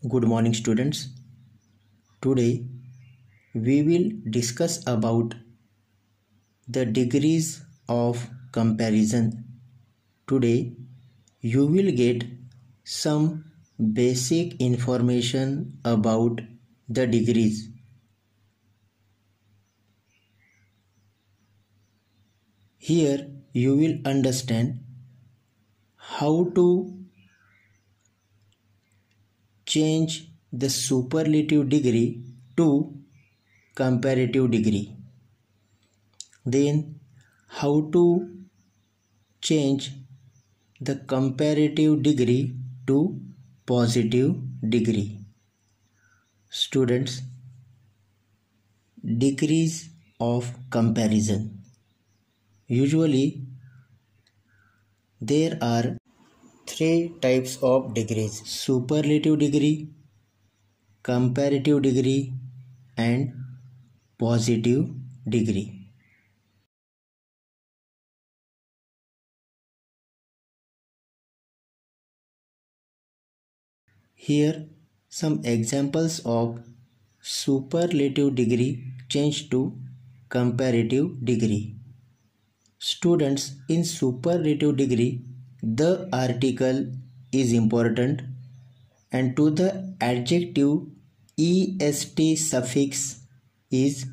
Good morning, students. Today we will discuss about the degrees of comparison. Today you will get some basic information about the degrees. Here you will understand how to change the superlative degree to comparative degree. Then how to change the comparative degree to positive degree. Students, degrees of comparison. Usually there are three types of degrees: superlative degree, comparative degree, and positive degree. Here some examples of superlative degree changed to comparative degree. Students, in superlative degree, the article is important and to the adjective est suffix is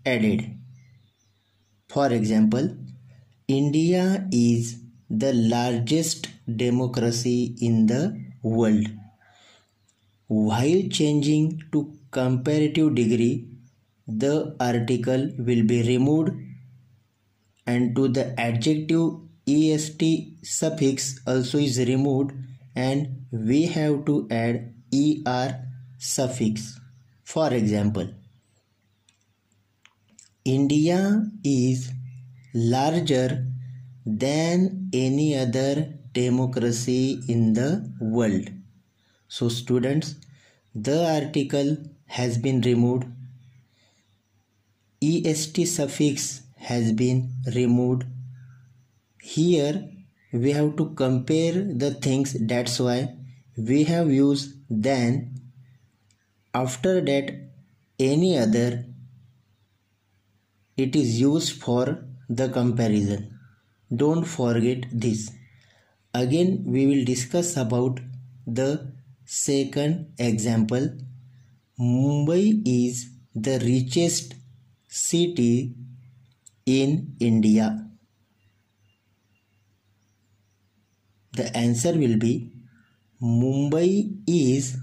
added. For example, India is the largest democracy in the world. While changing to comparative degree, the article will be removed and to the adjective est suffix also is removed and we have to add er suffix. For example, India is larger than any other democracy in the world. So students, the article has been removed, est suffix has been removed. Here we have to compare the things, that's why we have used than. After that, any other, it is used for the comparison. Don't forget this. Again we will discuss about the second example. Mumbai is the richest city in India. The answer will be Mumbai is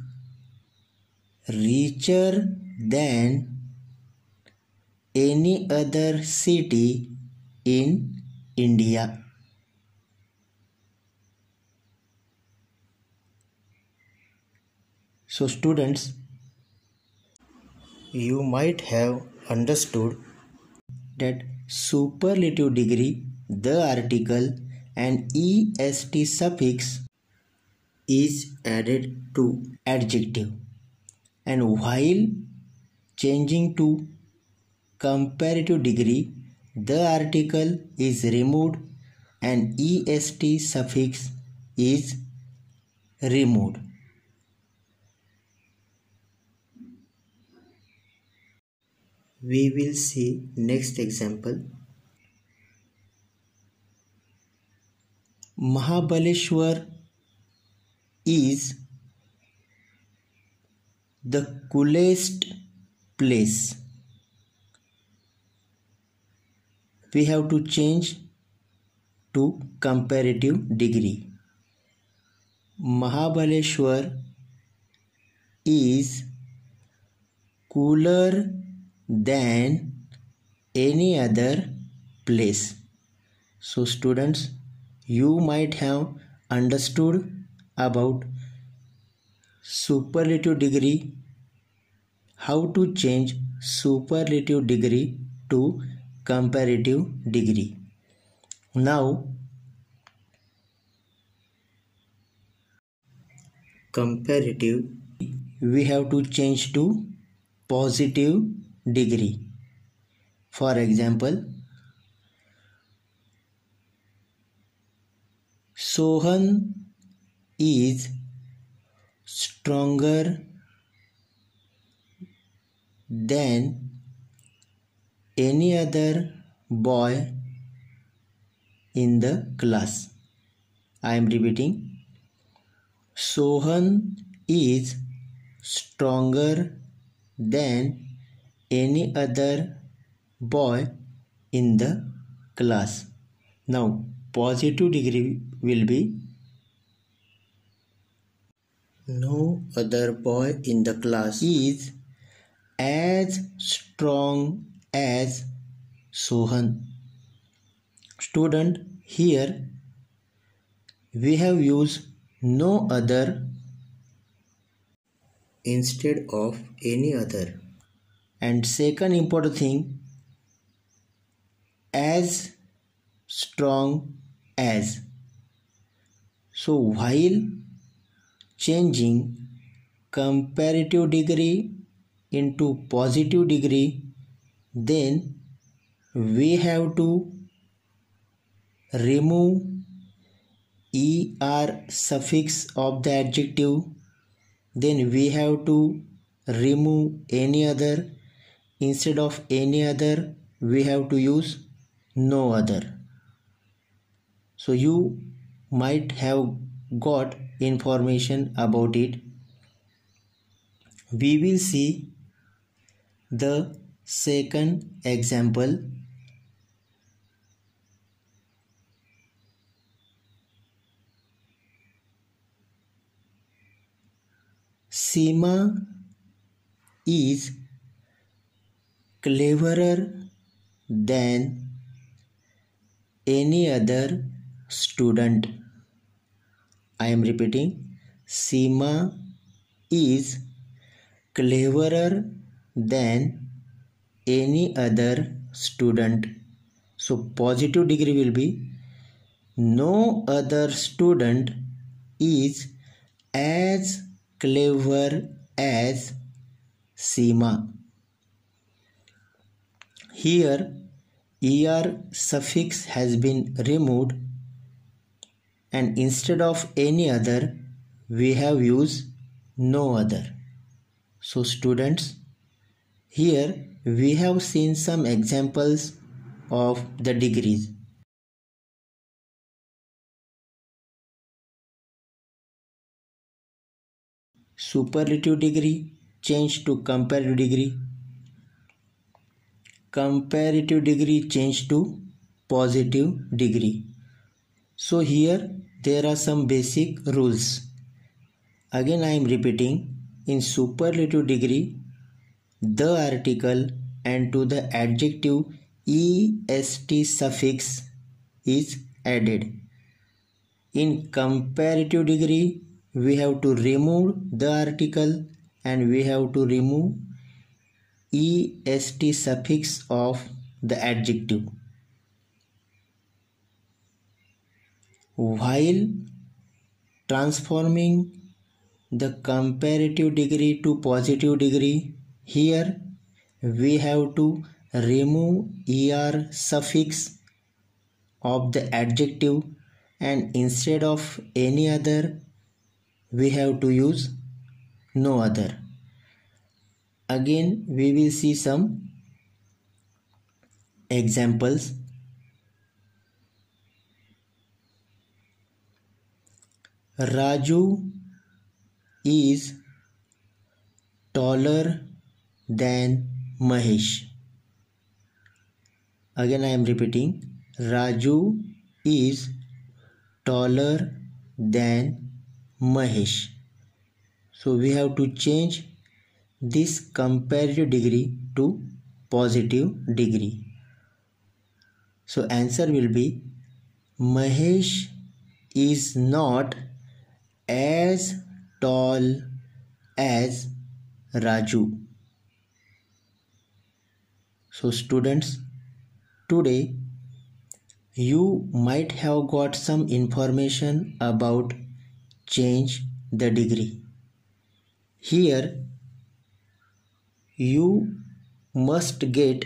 richer than any other city in India. So students, you might have understood that superlative degree, the article and est suffix is added to adjective, and while changing to comparative degree, the article is removed and est suffix is removed. We will see next example. Mahabaleshwar is the coolest place. We have to change to comparative degree. Mahabaleshwar is cooler than any other place. So students, you might have understood about superlative degree, how to change superlative degree to comparative degree. Now comparative, we have to change to positive degree. For example, Sohan is stronger than any other boy in the class. I am repeating. Sohan is stronger than any other boy in the class. Now, positive degree will be no other boy in the class is as strong as Sohan. Student, here we have used no other instead of any other. And second important thing, as strong as. So while changing comparative degree into positive degree, then we have to remove er suffix of the adjective, then we have to remove any other. Instead of any other, we have to use no other. So you might have got information about it. We will see the second example. Seema is cleverer than any other student. I am repeating. Seema is cleverer than any other student. So positive degree will be no other student is as clever as Seema. Here er suffix has been removed and instead of any other we have used no other. So students, here we have seen some examples of the degrees. Superlative degree changed to comparative degree. Comparative degree changed to positive degree. So here there are some basic rules. Again I am repeating. In superlative degree, the article and to the adjective est suffix is added. In comparative degree, we have to remove the article and we have to remove est suffix of the adjective. While transforming the comparative degree to positive degree, here we have to remove er suffix of the adjective and instead of any other we have to use no other. Again we will see some examples. Raju is taller than Mahesh. Again I am repeating. Raju is taller than Mahesh. So we have to change this comparative degree to positive degree. So answer will be Mahesh is not as tall as Raju. So students, today you might have got some information about change the degree. Here you must get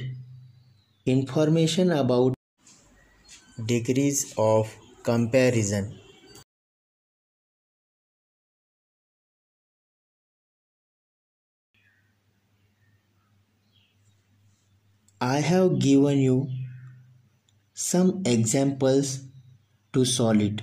information about degrees of comparison. I have given you some examples to solve it.